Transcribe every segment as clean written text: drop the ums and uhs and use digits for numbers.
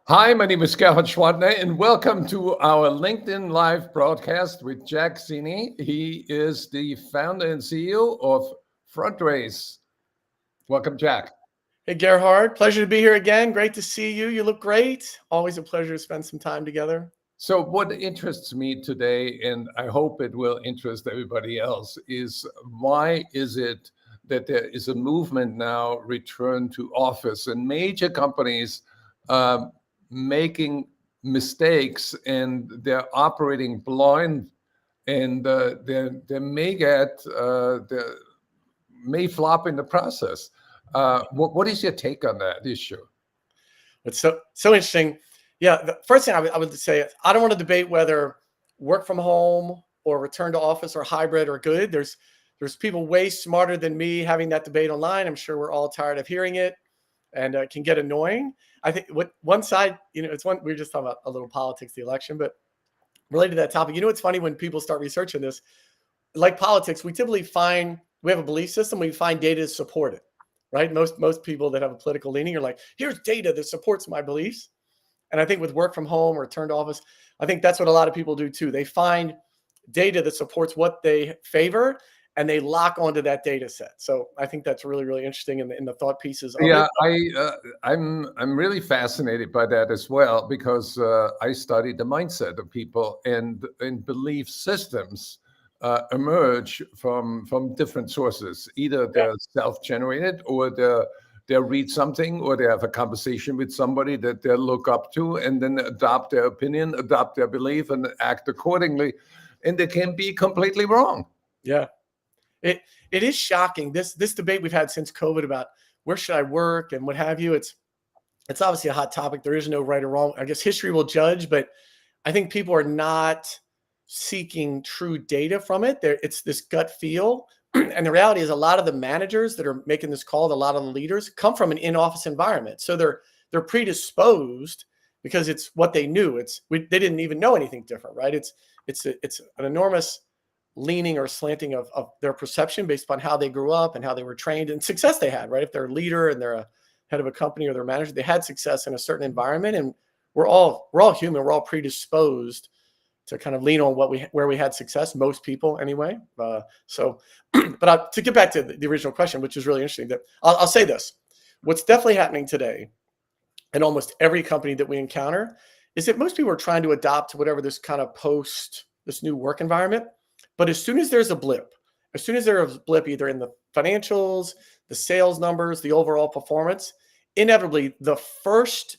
Hi, my name is Gerhard Schwartner, and welcome to our LinkedIn Live broadcast with Jack Siney. He is the founder and CEO of Front Race. Welcome, Jack. Hey, Gerhard. Pleasure to be here again. Great to see you. You look great. Always a pleasure to spend some time together. So, what interests me today, and I hope it will interest everybody else, is why is it that there is a movement now return to office and major companies making mistakes and they're operating blind and they may they may flop in the process. What is your take on that issue? It's so interesting. Yeah, the first thing I would say is I don't want to debate whether work from home or return to office or hybrid are good. There's people way smarter than me having that debate online. I'm sure we're all tired of hearing it, and it can get annoying. I think what one side, it's one we were just talking about a little politics, the election, but related to that topic, it's funny when people start researching this, like politics, we typically find we have a belief system, we find data to support it, right? Most people that have a political leaning are like, here's data that supports my beliefs. And I think with work from home or return to office, I think that's what a lot of people do too. They find data that supports what they favor and they lock onto that data set. So I think that's really, really interesting in the thought pieces of Yeah, it. I'm really fascinated by that as well because I study the mindset of people and belief systems emerge from different sources. Either Yeah. they're self-generated, or they read something, or they have a conversation with somebody that they look up to, and then adopt their opinion, adopt their belief, and act accordingly. And they can be completely wrong. Yeah. It is shocking. This debate we've had since COVID about where should I work and what have you. It's obviously a hot topic. There is no right or wrong. I guess history will judge, but I think people are not seeking true data from it. It's this gut feel. And the reality is a lot of the managers that are making this call, a lot of the leaders come from an in-office environment. So they're predisposed because it's what they knew. They didn't even know anything different, right? It's an enormous leaning or slanting of their perception based upon how they grew up and how they were trained and success they had, right? If they're a leader and they're a head of a company or they're a manager, they had success in a certain environment. And we're all human. We're all predisposed to kind of lean on where we had success, most people anyway. But to get back to the original question, which is really interesting, that I'll say this: what's definitely happening today in almost every company that we encounter is that most people are trying to adopt to whatever this kind of this new work environment. But as soon as there's a blip, either in the financials, the sales numbers, the overall performance, inevitably the first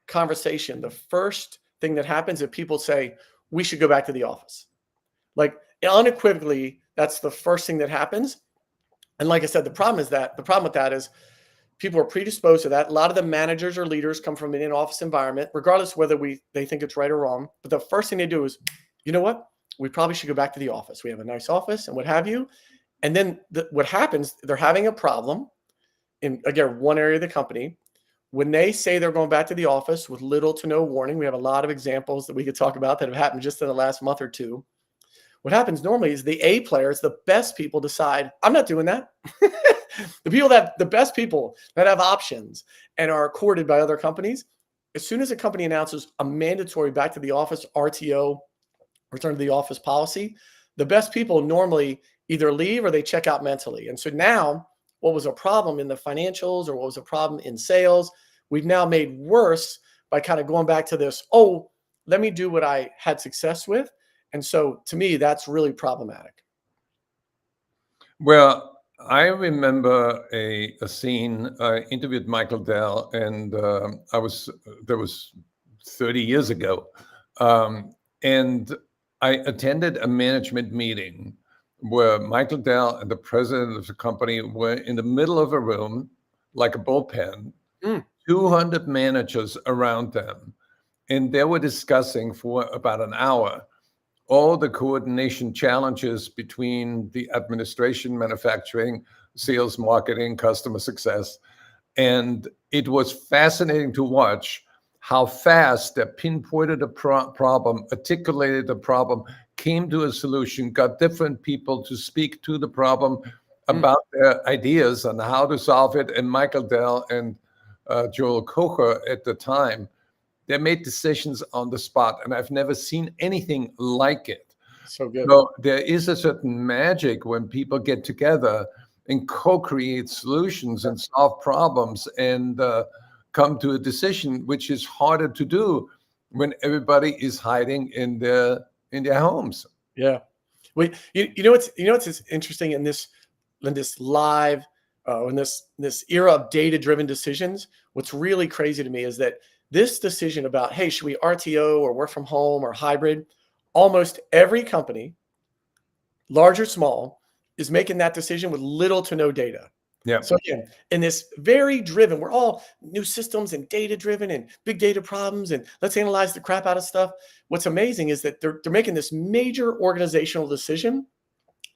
conversation, the first thing that happens is people say, we should go back to the office. Like unequivocally, that's the first thing that happens. And like I said, the problem with that is people are predisposed to that. A lot of the managers or leaders come from an in-office environment, regardless whether they think it's right or wrong. But the first thing they do is, you know what? We probably should go back to the office. We have a nice office and what have you. And then what happens, they're having a problem in, again, one area of the company. When they say they're going back to the office with little to no warning, we have a lot of examples that we could talk about that have happened just in the last month or two. What happens normally is the A players, the best people, decide, I'm not doing that. The best people that have options and are courted by other companies, as soon as a company announces a mandatory back to the office RTO, return to the office policy, the best people normally either leave or they check out mentally. And so now what was a problem in the financials or what was a problem in sales, we've now made worse by kind of going back to this, let me do what I had success with. And so to me, that's really problematic. Well, I remember a scene. I interviewed Michael Dell, and that was 30 years ago. And I attended a management meeting where Michael Dell and the president of the company were in the middle of a room, like a bullpen, 200 managers around them. And they were discussing for about an hour all the coordination challenges between the administration, manufacturing, sales, marketing, customer success. And it was fascinating to watch how fast they pinpointed a problem, articulated the problem, came to a solution, got different people to speak to the problem about their ideas on how to solve it. And Michael Dell and Joel Kocher at the time They made decisions on the spot, and I've never seen anything like it. So good. So there is a certain magic when people get together and co-create solutions and solve problems and come to a decision, which is harder to do when everybody is hiding in their homes. Yeah. Wait, you know what's interesting in this live in this era of data driven decisions. What's really crazy to me is that this decision about, hey, should we RTO or work from home or hybrid? Almost every company, large or small, is making that decision with little to no data. Yeah. So again, in this very driven, we're all new systems and data driven and big data problems, and let's analyze the crap out of stuff. What's amazing is that they're making this major organizational decision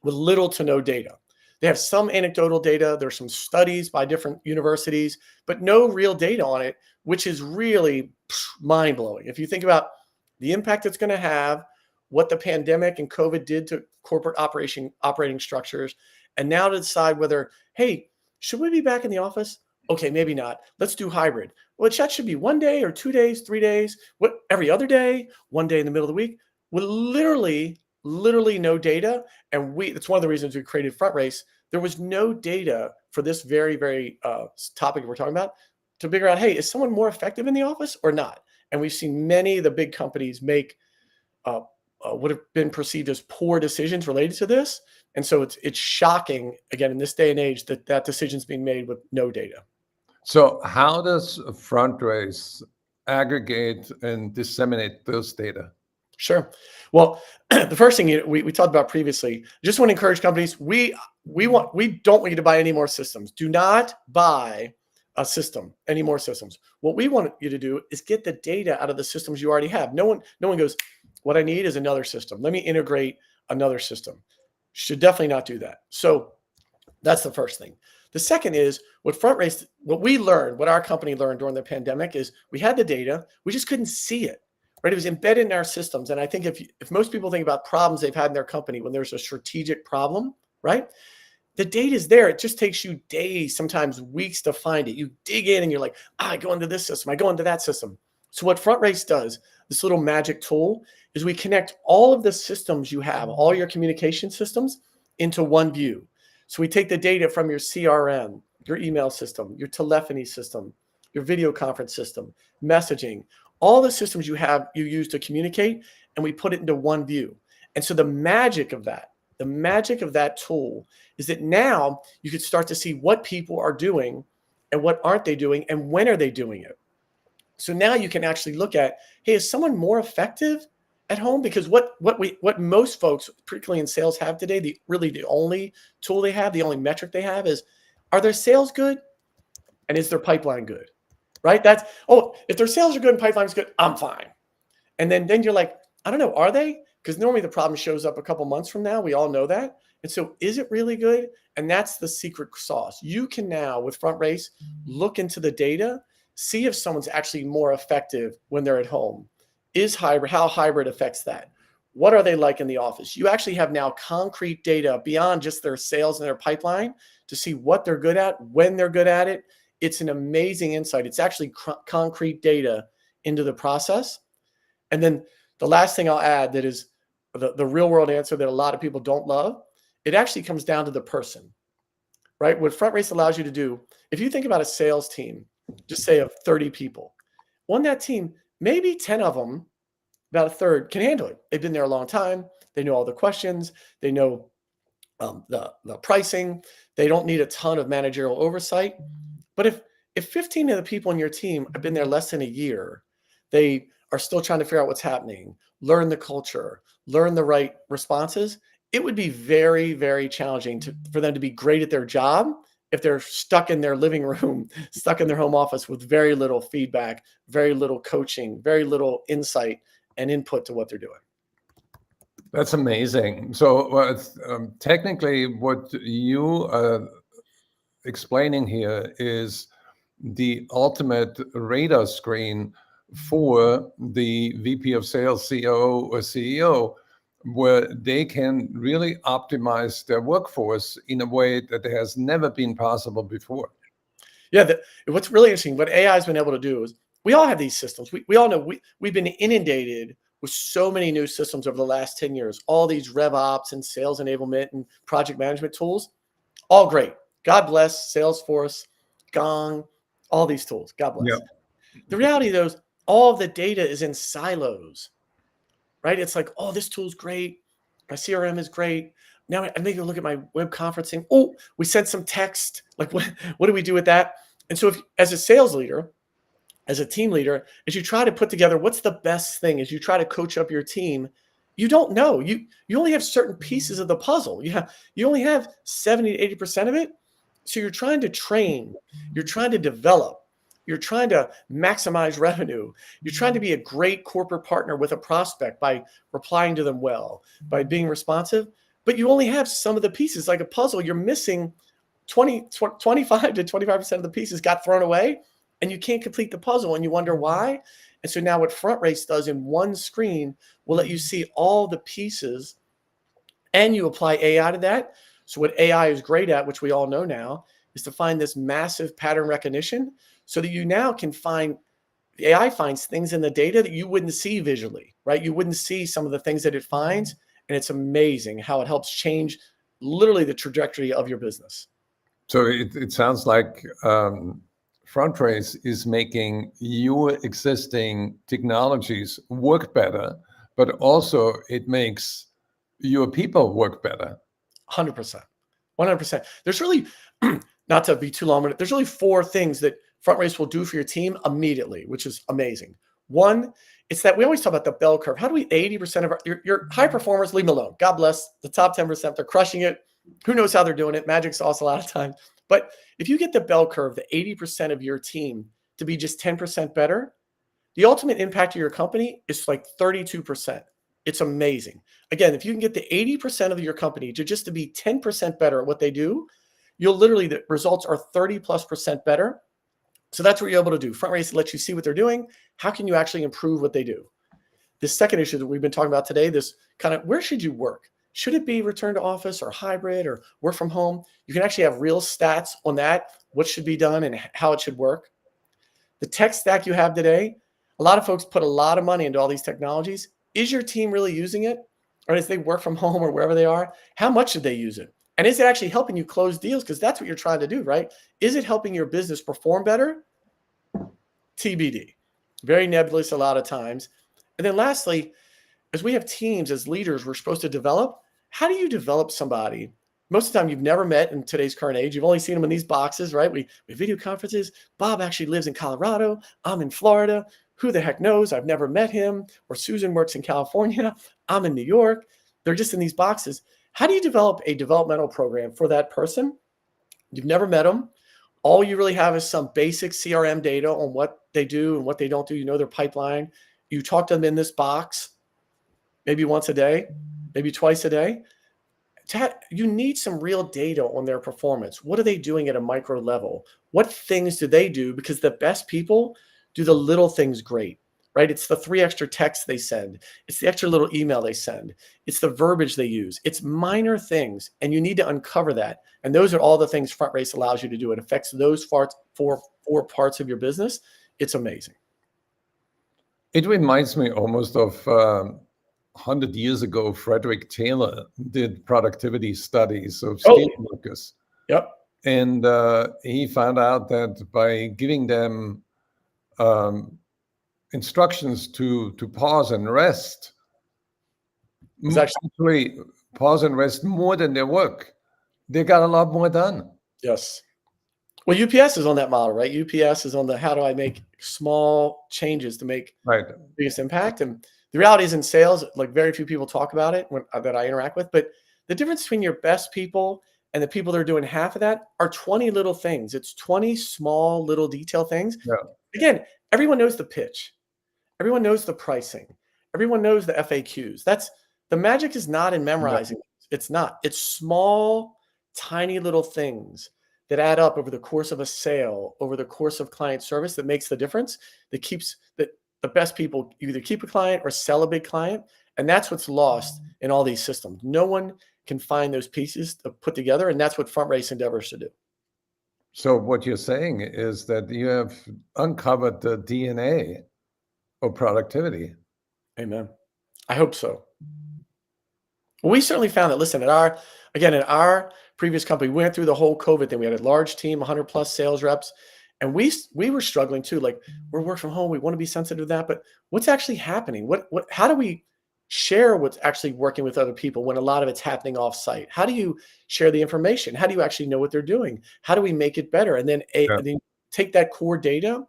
with little to no data. They have some anecdotal data. There's some studies by different universities, but no real data on it, which is really mind blowing. If you think about the impact it's going to have, what the pandemic and COVID did to corporate operating structures, and now to decide whether, hey, should we be back in the office? Okay, maybe not. Let's do hybrid. Well, that should be 1 day or 2 days, 3 days, what every other day, 1 day in the middle of the week, with literally no data. And that's one of the reasons we created Front Race. There was no data for this very, very topic we're talking about to figure out, hey, is someone more effective in the office or not? And we've seen many of the big companies make what have been perceived as poor decisions related to this. And so it's shocking, again, in this day and age, that decision's being made with no data. So how does Front Race aggregate and disseminate those data? Sure. Well, the first thing we talked about previously, just want to encourage companies, we don't want you to buy any more systems. Do not buy a system, any more systems. What we want you to do is get the data out of the systems you already have. No one goes, what I need is another system. Let me integrate another system. Should definitely not do that. So that's the first thing. The second is what we learned, what our company learned during the pandemic is we had the data, we just couldn't see it, right? It was embedded in our systems. And I think if most people think about problems they've had in their company when there's a strategic problem, right? The data is there. It just takes you days, sometimes weeks to find it. You dig in and you're like, I go into this system, I go into that system. So what Front Race does, this little magic tool, is we connect all of the systems you have, all your communication systems, into one view. So we take the data from your CRM, your email system, your telephony system, your video conference system, messaging, all the systems you use to communicate, and we put it into one view. And so the magic of that tool is that now you can start to see what people are doing and what aren't they doing and when are they doing it. So now you can actually look at, hey, is someone more effective at home? Because what most folks, particularly in sales, have today, the only tool they have, the only metric they have is, are their sales good? And is their pipeline good? Right? If their sales are good and pipeline's good, I'm fine. And then you're like, I don't know, are they? Because normally the problem shows up a couple months from now. We all know that. And so is it really good? And that's the secret sauce. You can now, with Front Race, look into the data, see if someone's actually more effective when they're at home. How hybrid affects that? What are they like in the office? You actually have now concrete data beyond just their sales and their pipeline to see what they're good at, when they're good at it. It's an amazing insight. It's actually concrete data into the process. And then the last thing I'll add that is the real world answer that a lot of people don't love, it actually comes down to the person, right? What Front Race allows you to do, if you think about a sales team, just say of 30 people, on that team, maybe 10 of them, about a third, can handle it. They've been there a long time. They know all the questions. They know the pricing. They don't need a ton of managerial oversight. But if 15 of the people in your team have been there less than a year, they are still trying to figure out what's happening, learn the culture, learn the right responses, it would be very, very challenging for them to be great at their job if they're stuck in their living room, stuck in their home office with very little feedback, very little coaching, very little insight and input to what they're doing. That's amazing. So technically what you are explaining here is the ultimate radar screen for the VP of sales, COO, or CEO, where they can really optimize their workforce in a way that has never been possible before. Yeah, what's really interesting, what AI has been able to do is we all have these systems. We all know we've been inundated with so many new systems over the last 10 years, all these RevOps and sales enablement and project management tools, all great. God bless Salesforce, Gong, all these tools. God bless. Yeah. The reality, though, is all of the data is in silos, right? It's like, oh, this tool's great. My CRM is great. Now I make a look at my web conferencing. Oh, we sent some text. Like, what do we do with that? And so if, as a sales leader, as a team leader, as you try to put together what's the best thing, as you try to coach up your team, you don't know. You only have certain pieces of the puzzle. You only have 70 to 80% of it. So you're trying to train, you're trying to develop, you're trying to maximize revenue. You're trying to be a great corporate partner with a prospect by replying to them well, by being responsive, but you only have some of the pieces like a puzzle. You're missing 25 to 25% of the pieces got thrown away, and you can't complete the puzzle, and you wonder why. And so now what Front Race does in one screen will let you see all the pieces, and you apply AI to that. So what AI is great at, which we all know now, is to find this massive pattern recognition so that you now can find, the AI finds things in the data that you wouldn't see visually, right? You wouldn't see some of the things that it finds. And it's amazing how it helps change literally the trajectory of your business. So it sounds like Front Race is making your existing technologies work better, but also it makes your people work better. 100%. 100%. There's really, not to be too long, but there's really 4 things that Front Race will do for your team immediately, which is amazing. One, it's that we always talk about the bell curve. How do we 80% of your high performers, leave them alone. God bless the top 10%. They're crushing it. Who knows how they're doing it? Magic sauce a lot of times. But if you get the bell curve, the 80% of your team to be just 10% better, the ultimate impact of your company is like 32%. It's amazing. Again, if you can get the 80% of your company to be 10% better at what they do, you'll literally, the results are 30+% better. So that's what you're able to do. Front Race lets you see what they're doing. How can you actually improve what they do? This second issue that we've been talking about today, this kind of, where should you work? Should it be return to office or hybrid or work from home? You can actually have real stats on that, what should be done and how it should work. The tech stack you have today, a lot of folks put a lot of money into all these technologies. Is your team really using it? Or as they work from home or wherever they are, how much did they use it? And is it actually helping you close deals? Because that's what you're trying to do, right? Is it helping your business perform better? TBD. Very nebulous a lot of times. And then lastly, as we have teams, as leaders, we're supposed to develop. How do you develop somebody? Most of the time you've never met in today's current age. You've only seen them in these boxes, right? We video conferences. Bob actually lives in Colorado. I'm in Florida. Who the heck knows? I've never met him. Or Susan works in California. I'm in New York. They're just in these boxes. How do you develop a developmental program for that person? You've never met them. All you really have is some basic CRM data on what they do and what they don't do. You know their pipeline. You talk to them in this box, maybe once a day, maybe twice a day. You need some real data on their performance. What are they doing at a micro level? What things do they do? Because the best people do the little things great, right? It's the 3 extra texts they send. It's the extra little email they send. It's the verbiage they use. It's minor things, and you need to uncover that. And those are all the things Front Race allows you to do. It affects those four parts of your business. It's amazing. It reminds me almost of 100 years ago, Frederick Taylor did productivity studies of steel workers. Yep. And he found out that by giving them instructions to pause and rest, actually pause and rest more than their work, they got a lot more done. Yes. Well, UPS is on that model, right? UPS is on the how do I make small changes to make the biggest impact. And the reality is in sales, like very few people talk about it that I interact with. But the difference between your best people and the people that are doing half of that are 20 little things. It's 20 small little detail things. Yeah. Again, everyone knows the pitch. Everyone knows the pricing. Everyone knows the FAQs. The magic is not in memorizing. Yeah. It's not. It's small, tiny little things that add up over the course of a sale, over the course of client service that makes the difference, that keeps the best people either keep a client or sell a big client. And that's what's lost in all these systems. No one can find those pieces to put together. And that's what Front Race endeavors to do. So what you're saying is that you have uncovered the DNA of productivity. Amen. I hope so. Well, we certainly found that, listen, at our previous company, we went through the whole COVID thing. We had a large team, 100 plus sales reps, and we were struggling too. Like, we're work from home. We want to be sensitive to that, but what's actually happening? How do we share what's actually working with other people when a lot of it's happening off site? How do you share the information? How do you actually know what they're doing? How do we make it better? And then, Yeah. and then take that core data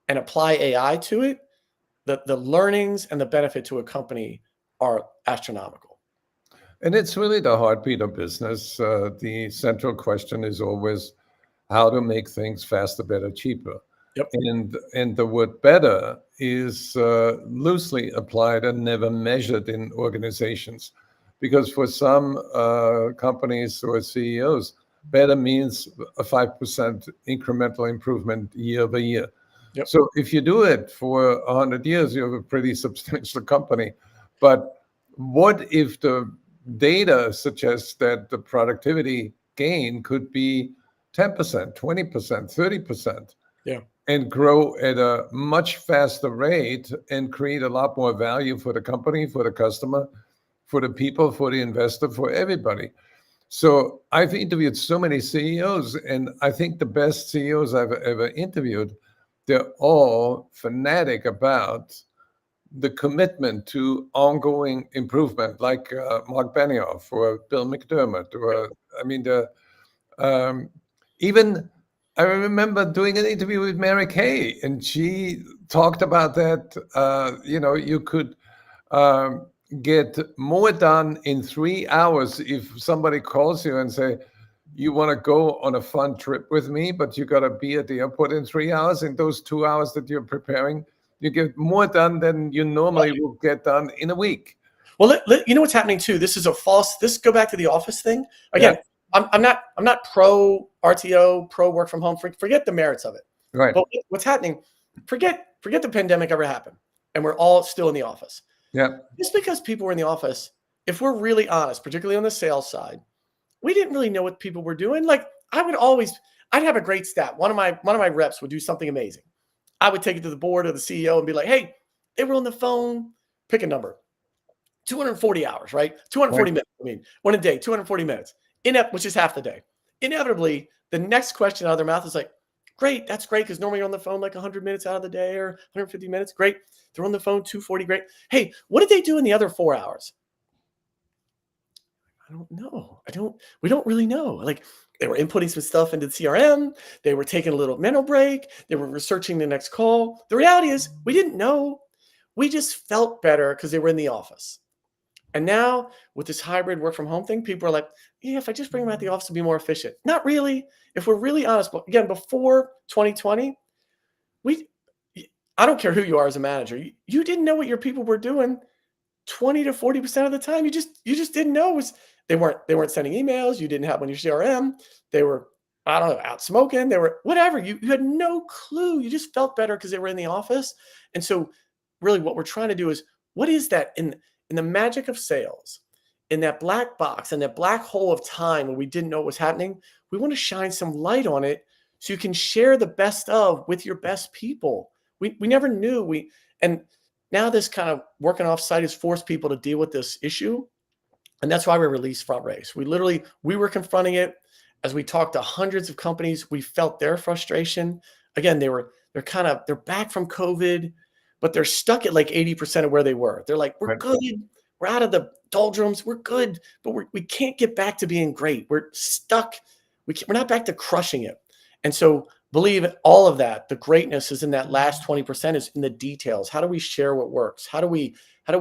and apply AI to it. The learnings and the benefit to a company are astronomical. And it's really the heartbeat of business. The central question is always how to make things faster, better, cheaper. Yep. And the word better is loosely applied and never measured in organizations. Because for some companies or CEOs, better means a 5% incremental improvement year over year. Yep. So if you do it for 100 years, you have a pretty substantial company. But what if the data suggests that the productivity gain could be 10%, 20%, 30%, Yeah. and grow at a much faster rate and create a lot more value for the company, for the customer, for the people, for the investor, for everybody. So I've interviewed so many CEOs, and I think the best CEOs I've ever interviewed, they're all fanatic about the commitment to ongoing improvement, like Mark Benioff or Bill McDermott, or I mean, even I remember doing an interview with Mary Kay, and she talked about that. You could get more done in 3 hours if somebody calls you and say, you want to go on a fun trip with me, but you got to be at the airport in 3 hours. In those 2 hours that you're preparing, you get more done than you normally will get done in a week. Well, you know what's happening too. This go back to the office thing again. Yeah. I'm not pro RTO, pro work from home. Forget the merits of it. Right. But what's happening? Forget the pandemic ever happened, and we're all still in the office. Yeah. Just because people were in the office, if we're really honest, particularly on the sales side, we didn't really know what people were doing. Like I'd have a great stat. One of my reps would do something amazing. I would take it to the board or the CEO and be like, hey, they were on the phone, pick a number. 240 hours, right? 240 Right. minutes. I mean, one a day, 240 minutes, which is half the day. Inevitably, the next question out of their mouth is like, great, that's great, because normally you're on the phone like 100 minutes out of the day or 150 minutes. Great. They're on the phone 240. Great. Hey, what did they do in the other 4 hours? I don't know. We don't really know. Like, they were inputting some stuff into the CRM. They were taking a little mental break. They were researching the next call. The reality is we didn't know. We just felt better because they were in the office. And now with this hybrid work from home thing, people are like, yeah, if I just bring them out the office to be more efficient. Not really. If we're really honest, but again, before 2020, I don't care who you are as a manager. You didn't know what your people were doing 20 to 40% of the time. You just didn't know. They weren't sending emails. You didn't have on your CRM. They were, I don't know, out smoking. They were whatever. You had no clue. You just felt better because they were in the office. And so really what we're trying to do is, what is that in the magic of sales, in that black box, in that black hole of time when we didn't know what was happening? We want to shine some light on it so you can share the best of with your best people. We never knew. And now this kind of working off site has forced people to deal with this issue. And that's why we released Front Race. We were confronting it as we talked to hundreds of companies. We felt their frustration. Again, they're back from COVID, but they're stuck at like 80% of where they were. They're like, we're good. We're out of the doldrums. We're good, but we can't get back to being great. We're stuck. We're not back to crushing it. And so believe all of that, the greatness is in that last 20%, is in the details. How do we share what works? How do we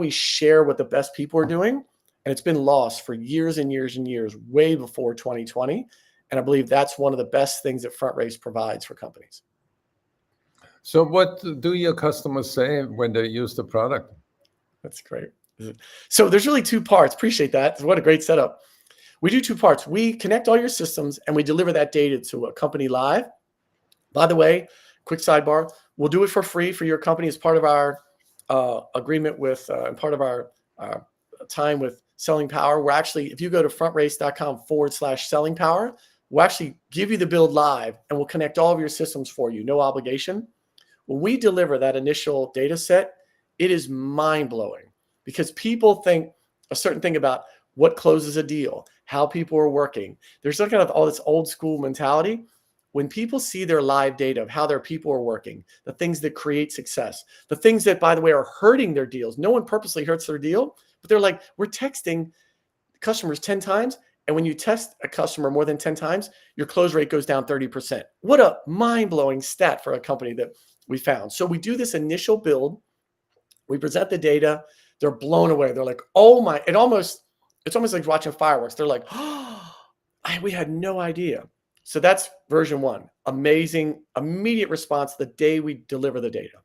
share what the best people are doing? And it's been lost for years and years and years, way before 2020. And I believe that's one of the best things that Front Race provides for companies. So what do your customers say when they use the product? That's great. So there's really two parts. Appreciate that. What a great setup. We do two parts. We connect all your systems and we deliver that data to a company live. By the way, quick sidebar, we'll do it for free for your company as part of our agreement with, and part of our time with Selling Power. We're actually, if you go to frontrace.com/selling power, We'll actually give you the build live, and we'll connect all of your systems for you, no obligation. When we deliver that initial data set, it is mind-blowing because people think a certain thing about what closes a deal, how people are working. There's some kind of all this old school mentality. When people see their live data of how their people are working, the things that create success, the things that, by the way, are hurting their deals. No one purposely hurts their deal, but they're like, we're texting customers 10 times. And when you test a customer more than 10 times, your close rate goes down 30%. What a mind-blowing stat for a company that we found. So we do this initial build. We present the data. They're blown away. They're like, oh my, it's almost like watching fireworks. They're like, oh, we had no idea. So that's version 1. Amazing, immediate response the day we deliver the data.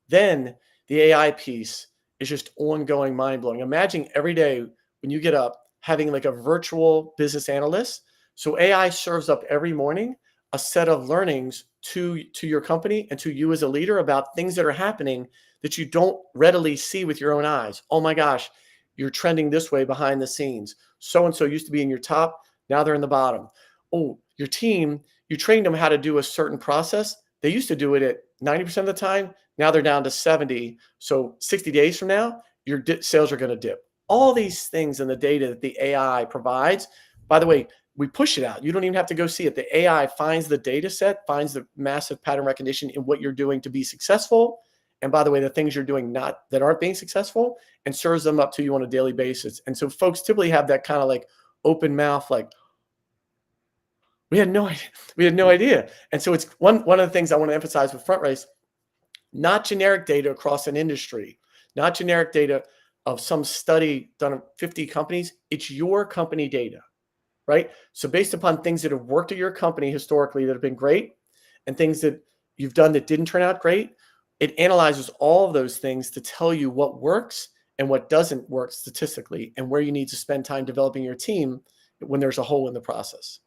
Then the AI piece is just ongoing, mind-blowing. Imagine every day when you get up, having like a virtual business analyst. So AI serves up every morning a set of learnings to your company and to you as a leader about things that are happening that you don't readily see with your own eyes. Oh my gosh, you're trending this way behind the scenes. So-and-so used to be in your top, now they're in the bottom. Oh, your team, you trained them how to do a certain process. They used to do it at 90% of the time. Now they're down to 70. So 60 days from now, your sales are going to dip. All these things in the data that the AI provides, by the way, we push it out. You don't even have to go see it. The AI finds the data set, finds the massive pattern recognition in what you're doing to be successful. And by the way, the things you're doing that aren't being successful, and serves them up to you on a daily basis. And so folks typically have that kind of like open mouth, like, we had no idea. We had no idea. And so it's one of the things I want to emphasize with Front Race, not generic data across an industry, not generic data of some study done on 50 companies. It's your company data, right? So based upon things that have worked at your company historically that have been great, and things that you've done that didn't turn out great, it analyzes all of those things to tell you what works and what doesn't work statistically, and where you need to spend time developing your team when there's a hole in the process.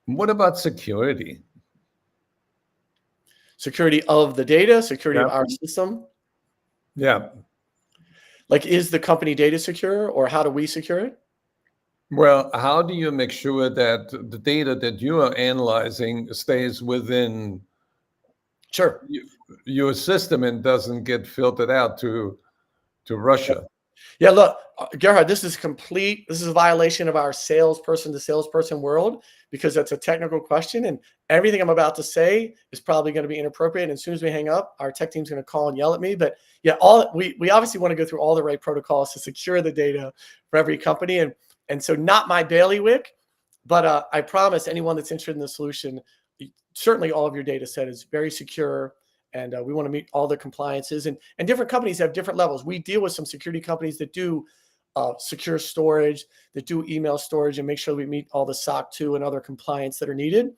What about security? Security of the data, security of our system. Yeah. Like, is the company data secure, or how do we secure it? Well, how do you make sure that the data that you are analyzing stays within Sure. your system and doesn't get filtered out to Russia? Yeah, look, Gerhard, this is a violation of our salesperson to salesperson world, because that's a technical question, and everything I'm about to say is probably going to be inappropriate. And as soon as we hang up, our tech team's going to call and yell at me. But yeah, we obviously want to go through all the right protocols to secure the data for every company. And so not my bailiwick, but I promise anyone that's interested in the solution, certainly all of your data set is very secure. And we want to meet all the compliances, and different companies have different levels. We deal with some security companies that do secure storage, that do email storage, and make sure we meet all the SOC 2 and other compliance that are needed.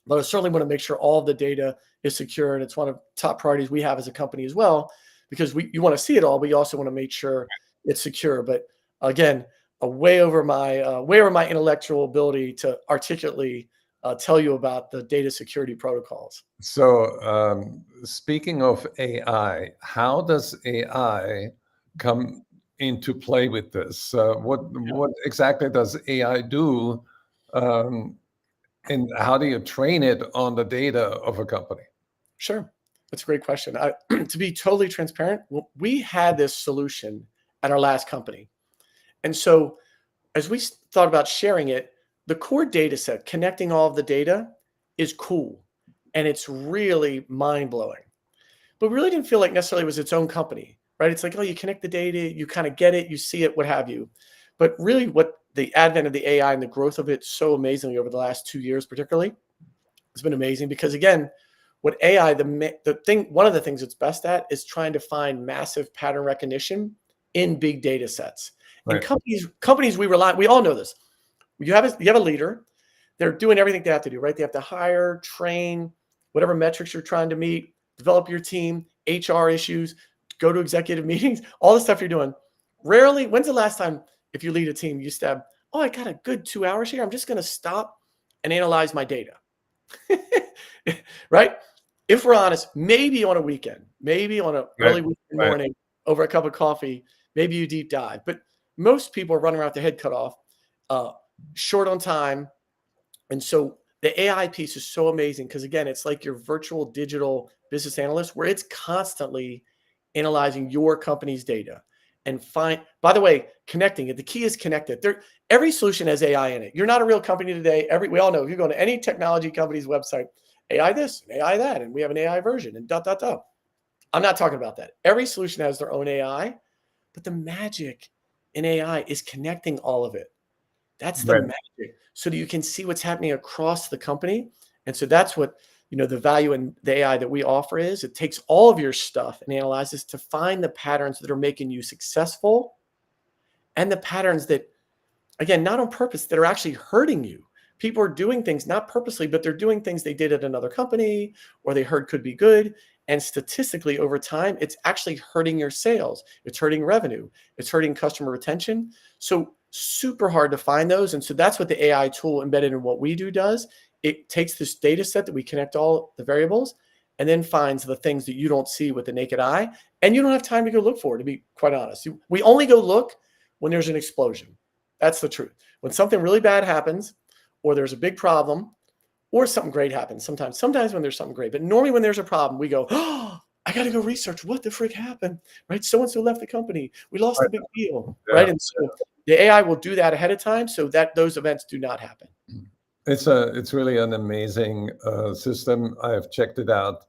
But I certainly want to make sure all of the data is secure. And it's one of the top priorities we have as a company as well, because you want to see it all, but you also want to make sure it's secure. But again, way over my intellectual ability to articulately tell you about the data security protocols. So speaking of AI, how does AI come into play with this? What exactly does AI do? And how do you train it on the data of a company? Sure. That's a great question. To be totally transparent, we had this solution at our last company. And so as we thought about sharing it, the core data set, connecting all of the data, is cool. And it's really mind-blowing. But we really didn't feel like necessarily it was its own company, right? It's like, oh, you connect the data, you kind of get it, you see it, what have you. But really what the advent of the AI and the growth of it so amazingly over the last 2 years particularly, has been amazing, because again, what AI, one of the things it's best at is trying to find massive pattern recognition in big data sets. Right. And companies we all know this. You have a leader, they're doing everything they have to do, right? They have to hire, train, whatever metrics you're trying to meet, develop your team, HR issues, go to executive meetings, all the stuff you're doing. Rarely, when's the last time, if you lead a team, you stab, oh, I got a good 2 hours here, I'm just going to stop and analyze my data. Right? If we're honest, maybe on a weekend, maybe on an early weekend morning over a cup of coffee, maybe you deep dive. But most people are running around with their head cut off, short on time, And so the AI piece is so amazing because, again, it's like your virtual digital business analyst where it's constantly analyzing your company's data and by the way, connecting it. The key is connected. Every solution has AI in it. You're not a real company today. We all know if you go to any technology company's website, AI this, and AI that, and we have an AI version and dot, dot, dot. I'm not talking about that. Every solution has their own AI, but the magic in AI is connecting all of it. That's the Right. magic, so that you can see what's happening across the company. And so that's what, the value in the AI that we offer is it takes all of your stuff and analyzes to find the patterns that are making you successful and the patterns that, again, not on purpose, that are actually hurting you. People are doing things not purposely, but they're doing things they did at another company or they heard could be good. And statistically, over time, it's actually hurting your sales. It's hurting revenue. It's hurting customer retention. So super hard to find those. And so that's what the AI tool embedded in what we do does. It takes this data set that we connect all the variables and then finds the things that you don't see with the naked eye. And you don't have time to go look for it, to be quite honest. We only go look when there's an explosion. That's the truth. When something really bad happens, or there's a big problem, or something great happens. Sometimes when there's something great, but normally when there's a problem, we go, oh, I got to go research what the frick happened, right? So-and-so left the company. We lost the big deal, right? And so the AI will do that ahead of time so that those events do not happen. It's really an amazing system. I have checked it out.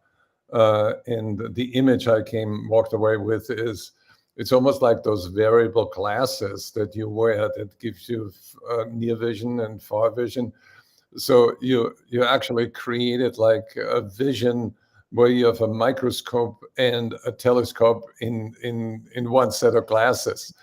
And the image I walked away with is, it's almost like those variable glasses that you wear that gives you near vision and far vision. So you actually created like a vision where you have a microscope and a telescope in one set of glasses.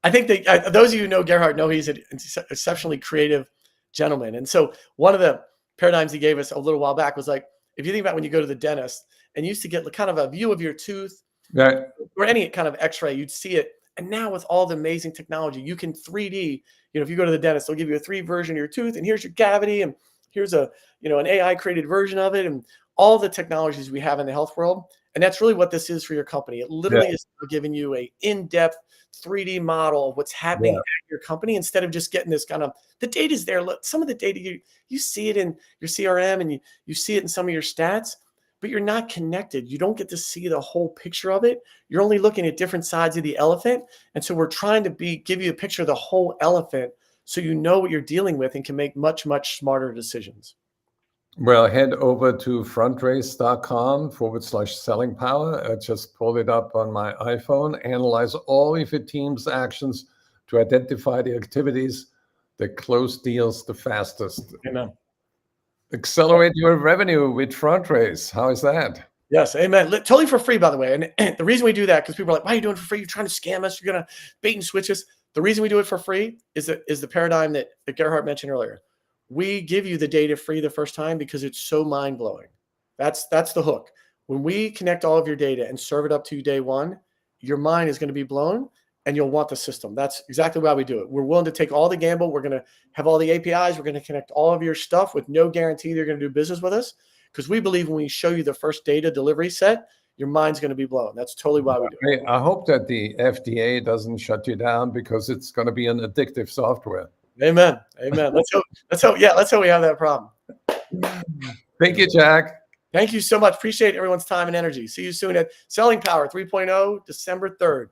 I think that those of you who know Gerhard know he's an exceptionally creative gentleman. And so one of the paradigms he gave us a little while back was like, if you think about when you go to the dentist and you used to get kind of a view of your tooth, right, or any kind of x-ray, you'd see it. And now with all the amazing technology, you can 3D, if you go to the dentist, they'll give you a 3D version of your tooth and here's your cavity and here's an AI created version of it and all the technologies we have in the health world. And that's really what this is for your company. It literally is giving you a in-depth 3D model of what's happening at your company instead of just getting this kind of, the data's there. Look, some of the data, you see it in your CRM and you see it in some of your stats, but you're not connected. You don't get to see the whole picture of it. You're only looking at different sides of the elephant. And so we're trying to give you a picture of the whole elephant so you know what you're dealing with and can make much, much smarter decisions. Well, head over to frontrace.com/selling power. I just pulled it up on my iPhone. Analyze all of your team's actions to identify the activities that close deals the fastest. Amen. Accelerate your revenue with FrontRace. How is that? Yes, amen. Totally for free, by the way. And the reason we do that, because people are like, why are you doing it for free? You're trying to scam us. You're going to bait and switch us. The reason we do it for free is the paradigm that Gerhard mentioned earlier. We give you the data free the first time because it's so mind-blowing. That's the hook. When we connect all of your data and serve it up to you day one, your mind is going to be blown and you'll want the system. That's exactly why we do it. We're willing to take all the gamble. We're going to have all the APIs. We're going to connect all of your stuff with no guarantee they're going to do business with us, because we believe when we show you the first data delivery set, your mind's going to be blown. That's totally why we do it. I hope that the FDA doesn't shut you down, because it's going to be an addictive software. Amen. Amen. Let's hope we have that problem. Thank you, Jack. Thank you so much. Appreciate everyone's time and energy. See you soon at Selling Power 3.0, December 3rd.